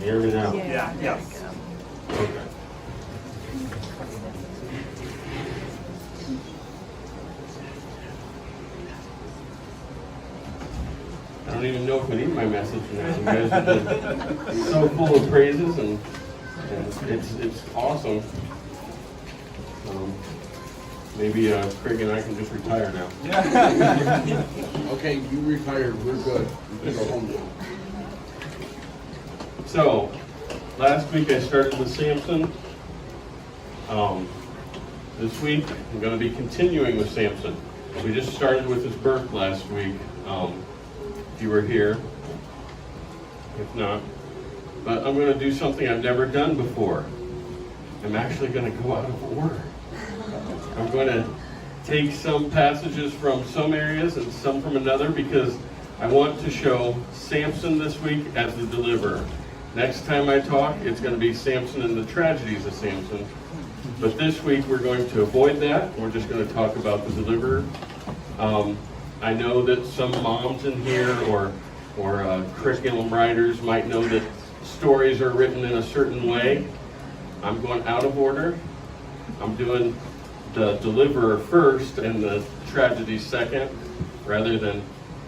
hear me now? Yeah. Okay. I don't even know if I need my message now. You guys have been so full of praises, and it's awesome. Maybe Craig and I can just retire now. Okay, you retired. We're good. You can go home now. So, last week I started with Samson. This week I'm going to be continuing with Samson. We just started with his birth last week. If you were here, if not. But I'm going to do something I've never done before. I'm actually going to go out of order. I'm going to take some passages from some areas and some from another because I want to show Samson this week as the deliverer. Next time I talk, it's going to be Samson and the tragedies of Samson. But this week we're going to avoid that. We're just going to talk about the deliverer. I know that some moms in here or curriculum writers might know that stories are written in a certain way. I'm going out of order. I'm doing the deliverer first and the tragedy second, rather than,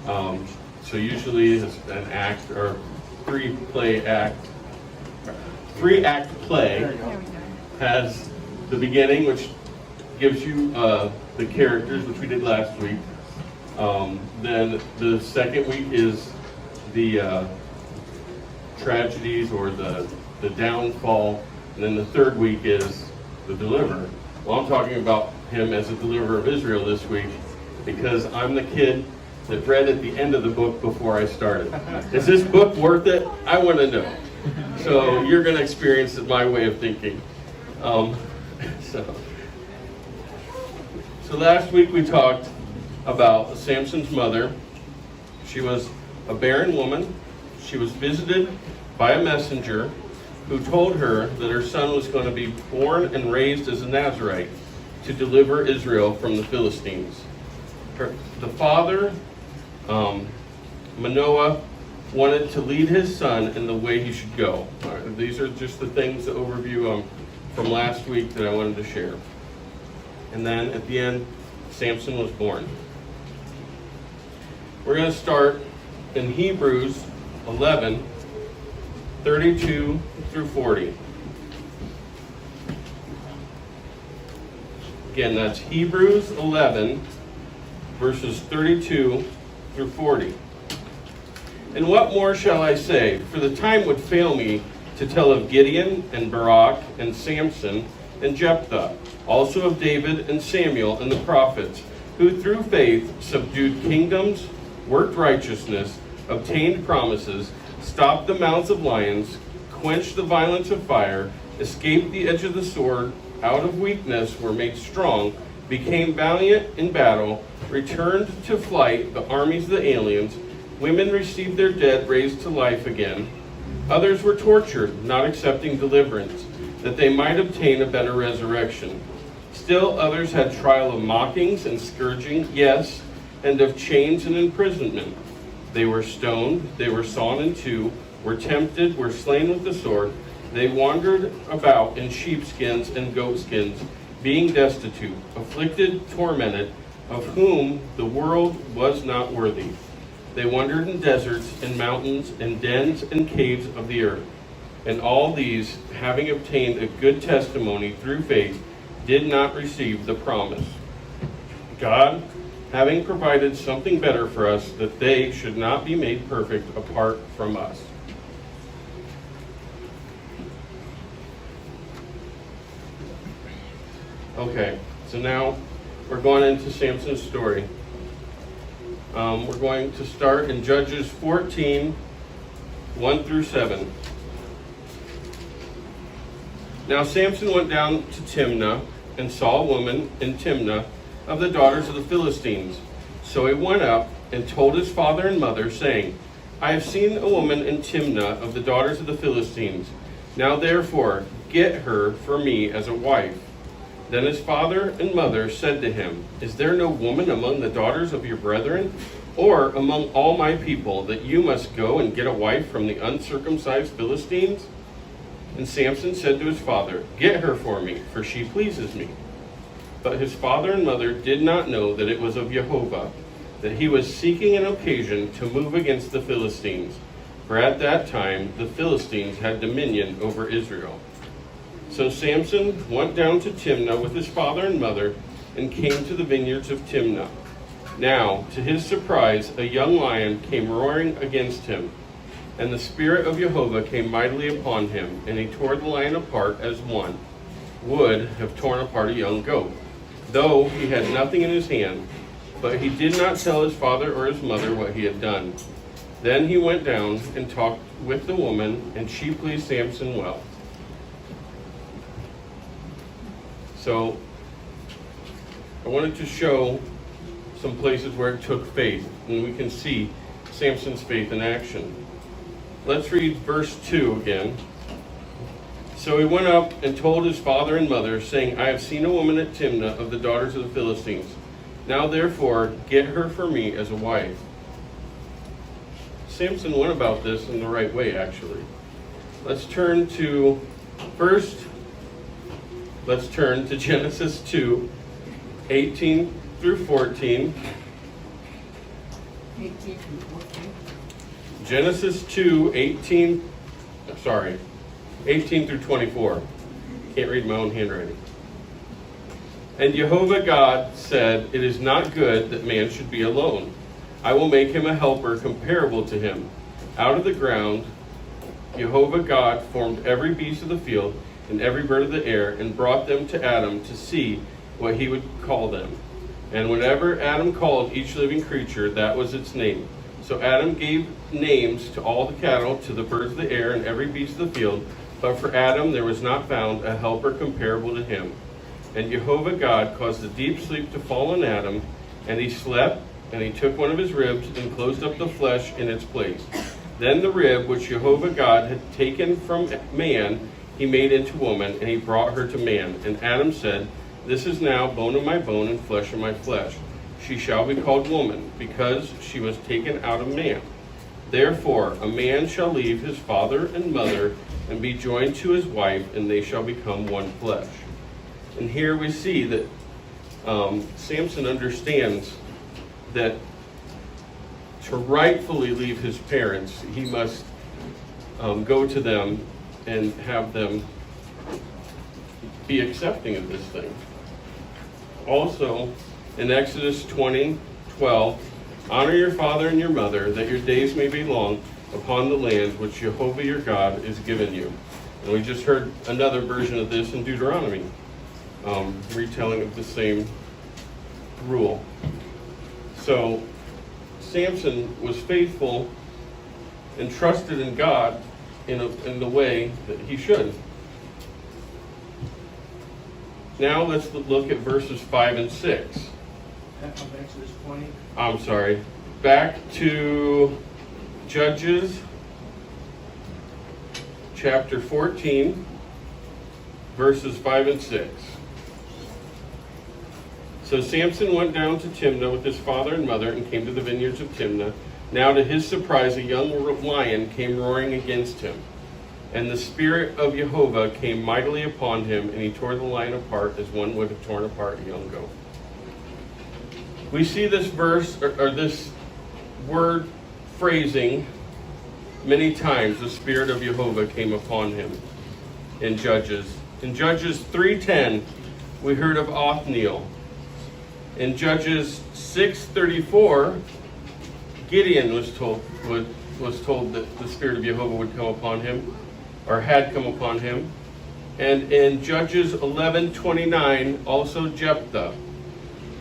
so usually it's an act or three-act play has the beginning, which gives you the characters, which we did last week. Then the second week is the tragedies or the downfall, and then the third week is the deliverer. Well, I'm talking about him as a deliverer of Israel this week because I'm the kid that read at the end of the book before I started. Is this book worth it? I want to know. So you're going to experience it my way of thinking. So last week we talked about Samson's mother. She was a barren woman. She was visited by a messenger who told her that her son was going to be born and raised as a Nazarite to deliver Israel from the Philistines. The father, Manoah, wanted to lead his son in the way he should go. These are just the things, the overview from last week that I wanted to share. And then at the end, Samson was born. We're going to start in Hebrews 11, 32 through 40. Again, that's Hebrews 11, verses 32 through 40. And what more shall I say? For the time would fail me to tell of Gideon and Barak and Samson and Jephthah, also of David and Samuel and the prophets, who through faith subdued kingdoms, worked righteousness, obtained promises, stopped the mouths of lions, quenched the violence of fire, escaped the edge of the sword, out of weakness were made strong, became valiant in battle, returned to flight the armies of the aliens. Women received their dead raised to life again. Others were tortured, not accepting deliverance, that they might obtain a better resurrection. Still others had trial of mockings and scourging, yes, and of chains and imprisonment. They were stoned, they were sawn in two, were tempted, were slain with the sword. They wandered about in sheepskins and goatskins, being destitute, afflicted, tormented, of whom the world was not worthy. They wandered in deserts and mountains and dens and caves of the earth. And all these, having obtained a good testimony through faith, did not receive the promise. God, having provided something better for us, that they should not be made perfect apart from us. Okay, so now we're going into Samson's story. We're going to start in Judges 14, 1 through 7. Now Samson went down to Timnah and saw a woman in Timnah of the daughters of the Philistines. So he went up and told his father and mother, saying, I have seen a woman in Timnah of the daughters of the Philistines. Now therefore, get her for me as a wife. Then his father and mother said to him, Is there no woman among the daughters of your brethren, or among all my people, that you must go and get a wife from the uncircumcised Philistines? And Samson said to his father, Get her for me, for she pleases me. But his father and mother did not know that it was of Jehovah, that he was seeking an occasion to move against the Philistines. For at that time the Philistines had dominion over Israel. So Samson went down to Timnah with his father and mother, and came to the vineyards of Timnah. Now, to his surprise, a young lion came roaring against him, and the Spirit of Jehovah came mightily upon him, and he tore the lion apart as one would have torn apart a young goat, though he had nothing in his hand. But he did not tell his father or his mother what he had done. Then he went down and talked with the woman, and she pleased Samson well. So, I wanted to show some places where it took faith, and we can see Samson's faith in action. Let's read verse 2 again. So he went up and told his father and mother, saying, I have seen a woman at Timnah of the daughters of the Philistines. Now therefore, get her for me as a wife. Samson went about this in the right way, actually. Let's turn to Genesis 2, 18 through 14. 18 through 14. Genesis 2, 18 through 24. Can't read my own handwriting. And Jehovah God said, It is not good that man should be alone. I will make him a helper comparable to him. Out of the ground, Jehovah God formed every beast of the field and every bird of the air, and brought them to Adam to see what he would call them. And whenever Adam called each living creature, that was its name. So Adam gave names to all the cattle, to the birds of the air, and every beast of the field. But for Adam there was not found a helper comparable to him. And Jehovah God caused a deep sleep to fall on Adam, and he slept, and he took one of his ribs and closed up the flesh in its place. Then the rib which Jehovah God had taken from man, he made into woman, and he brought her to man. And Adam said, This is now bone of my bone and flesh of my flesh. She shall be called woman, because she was taken out of man. Therefore a man shall leave his father and mother, and be joined to his wife, and they shall become one flesh. And here we see that Samson understands that to rightfully leave his parents, he must go to them and have them be accepting of this thing. Also, in Exodus 20:12, honor your father and your mother, that your days may be long upon the land which Jehovah your God is given you. And we just heard another version of this in Deuteronomy, retelling of the same rule. So Samson was faithful and trusted in God in the way that he should. Now let's look at verses 5 and 6. Of Exodus 20. I'm sorry. Back to Judges chapter 14, verses 5 and 6. So Samson went down to Timnah with his father and mother, and came to the vineyards of Timnah. Now to his surprise a young lion came roaring against him. And the Spirit of Jehovah came mightily upon him, and he tore the lion apart as one would have torn apart a young goat. We see this verse, or this word phrasing, many times. The Spirit of Jehovah came upon him in Judges. In Judges 3:10, we heard of Othniel. In Judges 6:34, Gideon was told that the Spirit of Jehovah would come upon him, or had come upon him. And in Judges 11:29, also Jephthah.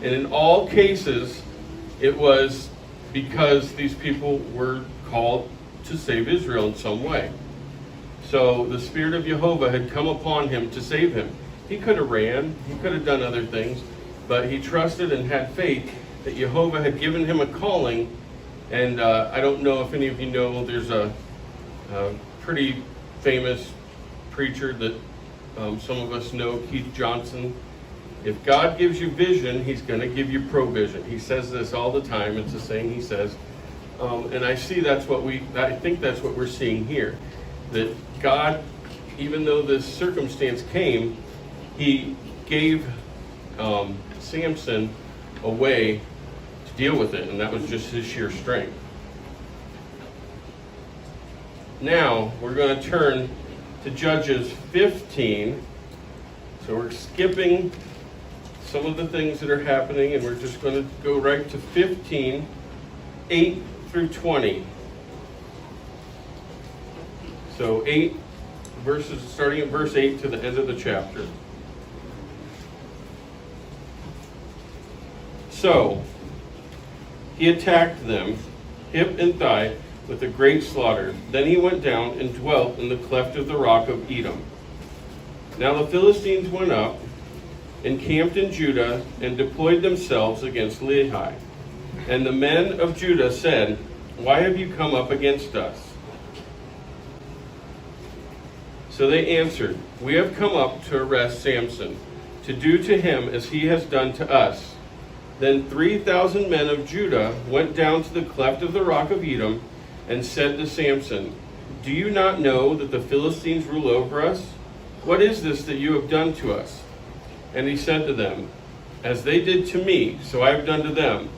And in all cases, it was because these people were called to save Israel in some way. So the Spirit of Jehovah had come upon him to save him. He could have ran, he could have done other things, but he trusted and had faith that Jehovah had given him a calling. And I don't know if any of you know, there's a pretty famous preacher that some of us know, Keith Johnson. If God gives you vision, he's going to give you provision. He says this all the time. It's a saying he says. And I think that's what we're seeing here. That God, even though this circumstance came, he gave Samson a way to deal with it, and that was just his sheer strength. Now, we're going to turn to Judges 15. So we're skipping some of the things that are happening, and we're just going to go right to 15, 8 through 20. So 8 verses, starting at verse 8 to the end of the chapter. So he attacked them, hip and thigh, with a great slaughter. Then he went down and dwelt in the cleft of the rock of Edom. Now the Philistines went up, encamped in Judah, and deployed themselves against Lehi. And the men of Judah said, "Why have you come up against us?" So they answered, "We have come up to arrest Samson, to do to him as he has done to us." Then 3,000 men of Judah went down to the cleft of the rock of Edom and said to Samson, "Do you not know that the Philistines rule over us? What is this that you have done to us?" And he said to them, "As they did to me, so I have done to them."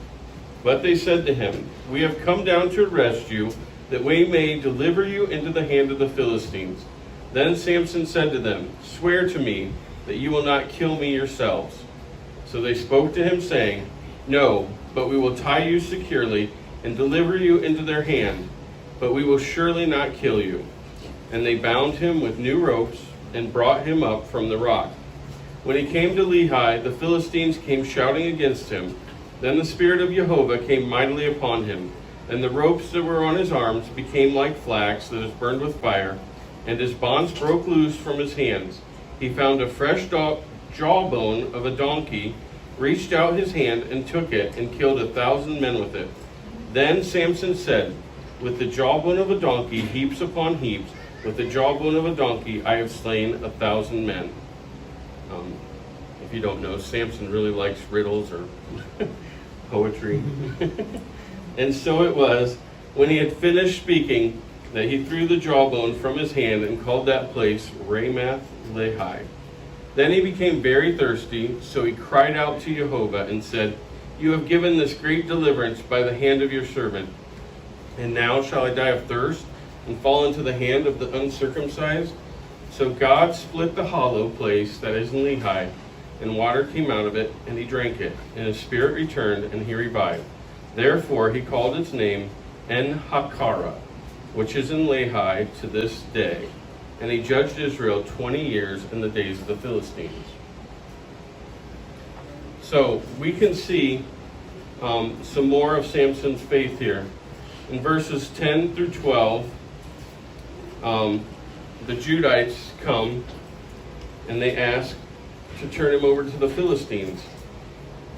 But they said to him, "We have come down to arrest you, that we may deliver you into the hand of the Philistines." Then Samson said to them, "Swear to me that you will not kill me yourselves." So they spoke to him, saying, "No, but we will tie you securely and deliver you into their hand, but we will surely not kill you." And they bound him with new ropes and brought him up from the rock. When he came to Lehi, the Philistines came shouting against him. Then the Spirit of Jehovah came mightily upon him, and the ropes that were on his arms became like flax that is burned with fire, and his bonds broke loose from his hands. He found a fresh jawbone of a donkey, reached out his hand and took it, and killed 1,000 men with it. Then Samson said, "With the jawbone of a donkey, heaps upon heaps, with the jawbone of a donkey, I have slain 1,000 men." If you don't know, Samson really likes riddles or poetry. And so it was, when he had finished speaking, that he threw the jawbone from his hand and called that place Ramath Lehi. Then he became very thirsty, so he cried out to Jehovah and said, "You have given this great deliverance by the hand of your servant. And now shall I die of thirst and fall into the hand of the uncircumcised?" So God split the hollow place that is in Lehi, and water came out of it, and he drank it, and his spirit returned, and he revived. Therefore he called its name En-Hakkara, which is in Lehi to this day. And he judged Israel 20 years in the days of the Philistines. So we can see some more of Samson's faith here. In verses 10 through 12, the Judites come and they ask to turn him over to the Philistines.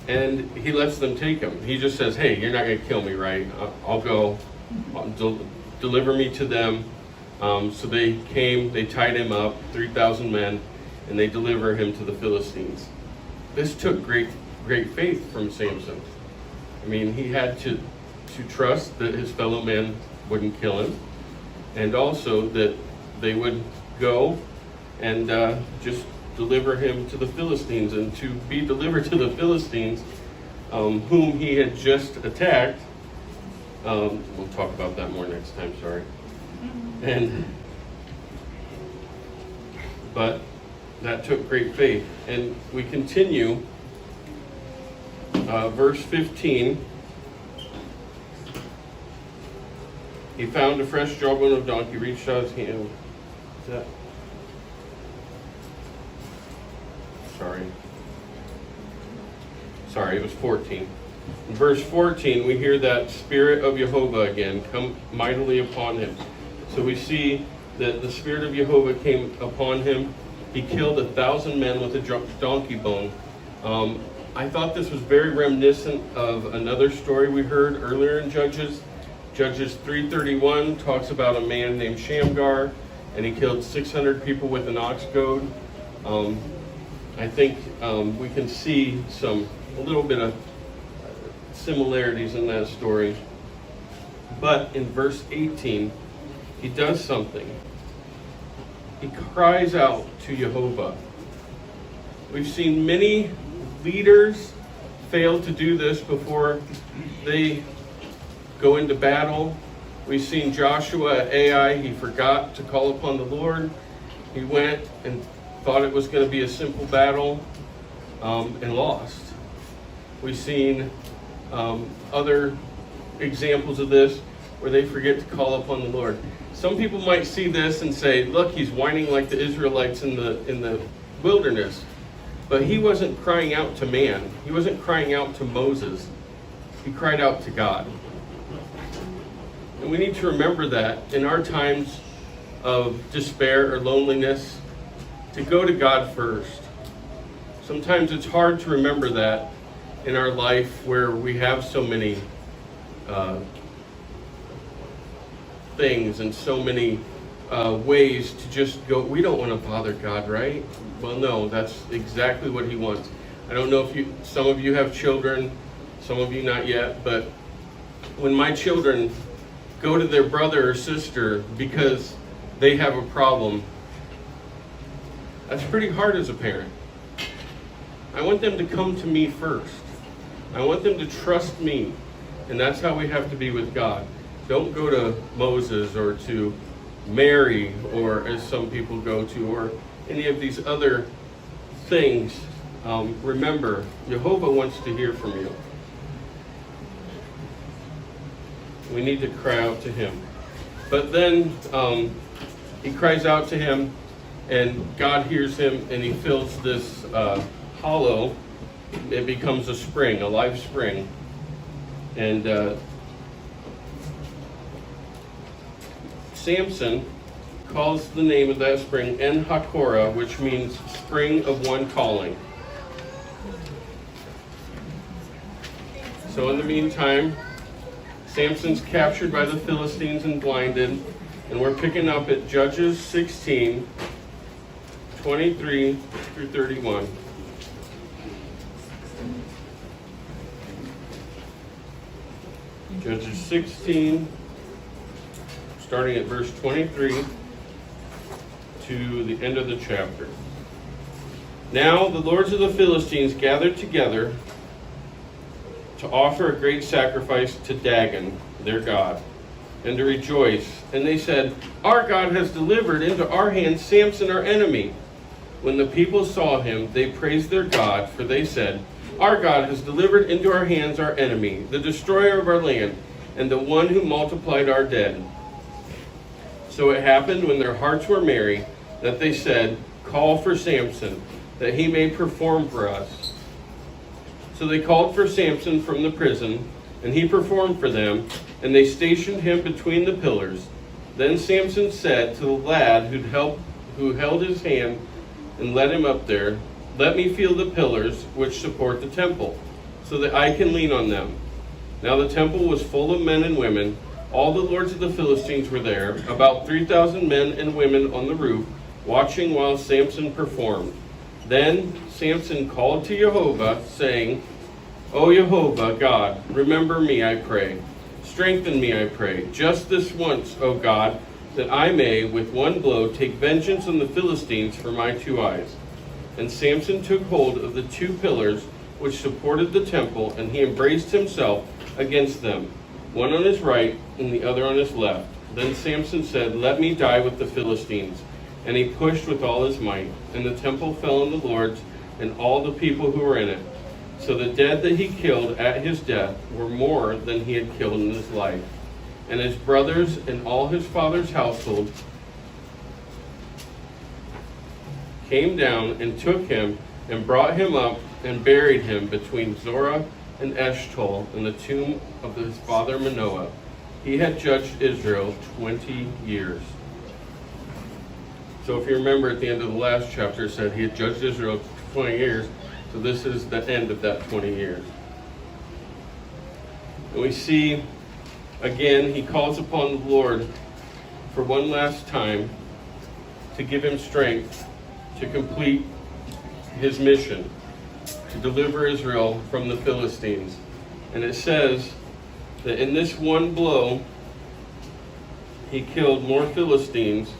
And he lets them take him. He just says, "Hey, you're not going to kill me, right? I'll go. Deliver me to them." So they came, they tied him up, 3,000 men, and they deliver him to the Philistines. This took great faith from Samson. I mean, he had to trust that his fellow men wouldn't kill him, and also that they would go and just deliver him to the Philistines. And to be delivered to the Philistines, whom he had just attacked, we'll talk about that more next time, sorry. But that took great faith. And we continue, verse 15. He found a fresh jawbone of donkey, reached out his hand. Is that? Sorry, it was 14. In verse 14, we hear that Spirit of Jehovah again come mightily upon him. So we see that the Spirit of Jehovah came upon him. He killed 1,000 men with a donkey bone. I thought this was very reminiscent of another story we heard earlier in Judges. Judges 3:31 talks about a man named Shamgar, and he killed 600 people with an ox goad. I think we can see a little bit of similarities in that story. But in verse 18, he does something. He cries out to Jehovah. We've seen many leaders fail to do this before they go into battle. We've seen Joshua at Ai. He forgot to call upon the Lord. He went and thought it was going to be a simple battle and lost. We've seen other examples of this where they forget to call upon the Lord. Some people might see this and say, look, he's whining like the Israelites in the wilderness. But he wasn't crying out to man. He wasn't crying out to Moses. He cried out to God. And we need to remember that in our times of despair or loneliness, to go to God first. Sometimes it's hard to remember that in our life where we have so many things and so many ways to just go. We don't want to bother God, right? Well, no, that's exactly what he wants. I don't know if some of you have children, some of you not yet, but when my children go to their brother or sister because they have a problem, that's pretty hard as a parent. I want them to come to me first. I want them to trust me. And that's how we have to be with God. Don't go to Moses or to Mary, or as some people go to, or any of these other things. Remember, Jehovah wants to hear from you. We need to cry out to him. But then he cries out to him, and God hears him, and he fills this hollow. It becomes a spring, a live spring. And Samson calls the name of that spring En Hakora, which means spring of one calling. So in the meantime, Samson's captured by the Philistines and blinded, and we're picking up at Judges 16, 23 through 31. Judges 16, starting at verse 23 to the end of the chapter. Now the lords of the Philistines gathered together to offer a great sacrifice to Dagon, their god, and to rejoice. And they said, "Our God has delivered into our hands Samson, our enemy." When the people saw him, they praised their God, for they said, "Our God has delivered into our hands our enemy, the destroyer of our land, and the one who multiplied our dead." So it happened when their hearts were merry, that they said, "Call for Samson, that he may perform for us." So they called for Samson from the prison, and he performed for them, and they stationed him between the pillars. Then Samson said to the lad who held his hand and led him up there, "Let me feel the pillars which support the temple, so that I can lean on them." Now the temple was full of men and women. All the lords of the Philistines were there, about 3,000 men and women on the roof, watching while Samson performed. Then Samson called to Jehovah, saying, "O Jehovah God, remember me, I pray. Strengthen me, I pray, just this once, O God, that I may, with one blow, take vengeance on the Philistines for my 2 eyes." And Samson took hold of the 2 pillars which supported the temple, and he embraced himself against them, one on his right and the other on his left. Then Samson said, "Let me die with the Philistines." And he pushed with all his might, and the temple fell on the lords and all the people who were in it. So the dead that he killed at his death were more than he had killed in his life. And his brothers and all his father's household came down and took him and brought him up and buried him between Zorah and Eshtaol in the tomb of his father Manoah. He had judged Israel 20 years. So if you remember at the end of the last chapter, it said he had judged Israel 20 years. So this is the end of that 20 years. And we see, again, he calls upon the Lord for one last time to give him strength to complete his mission to deliver Israel from the Philistines. And it says that in this one blow, he killed more Philistines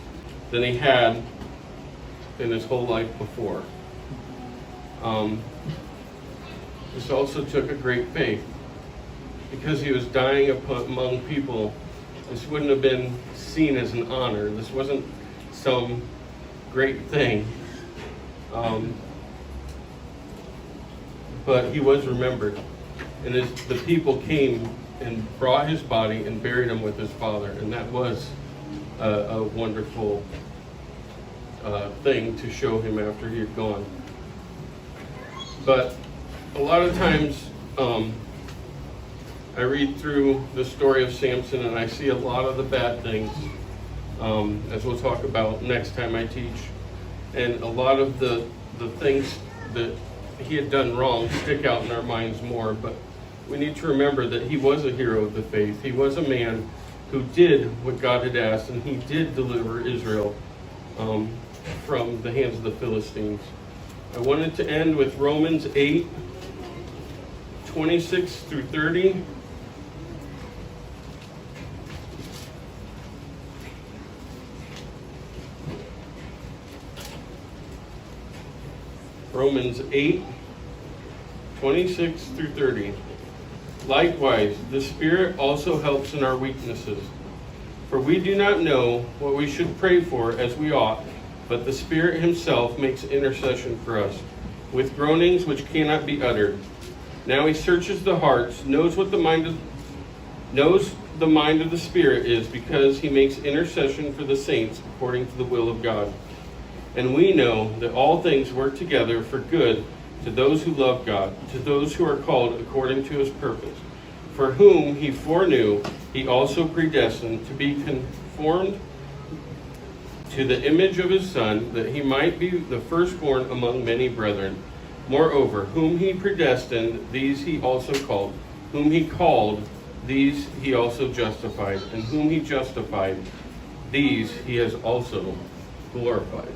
than he had in his whole life before. This also took a great faith, because he was dying among people. This wouldn't have been seen as an honor. This wasn't some great thing. But he was remembered. And the people came and brought his body and buried him with his father. And that was a wonderful thing to show him after he had gone. But a lot of times, I read through the story of Samson and I see a lot of the bad things, as we'll talk about next time I teach. And a lot of the things that he had done wrong stick out in our minds more. But we need to remember that he was a hero of the faith. He was a man who did what God had asked, and he did deliver Israel from the hands of the Philistines. I wanted to end with Romans 8, 26 through 30. Romans 8, 26 through 30. Likewise, the Spirit also helps in our weaknesses. For we do not know what we should pray for as we ought, but the Spirit himself makes intercession for us, with groanings which cannot be uttered. Now he searches the hearts, knows the mind of the Spirit is, because he makes intercession for the saints according to the will of God. And we know that all things work together for good to those who love God, to those who are called according to his purpose. For whom he foreknew, he also predestined to be conformed to the image of his Son, that he might be the firstborn among many brethren. Moreover, whom he predestined, these he also called. Whom he called, these he also justified. And whom he justified, these he has also glorified.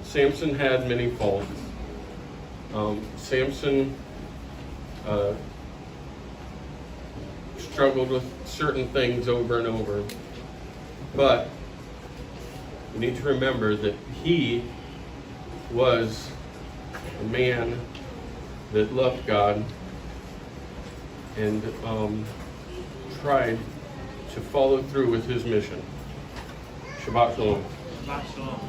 Samson had many faults. Samson struggled with certain things over and over. But we need to remember that he was a man that loved God and tried to follow through with his mission. Shabbat Shalom. Shabbat Shalom.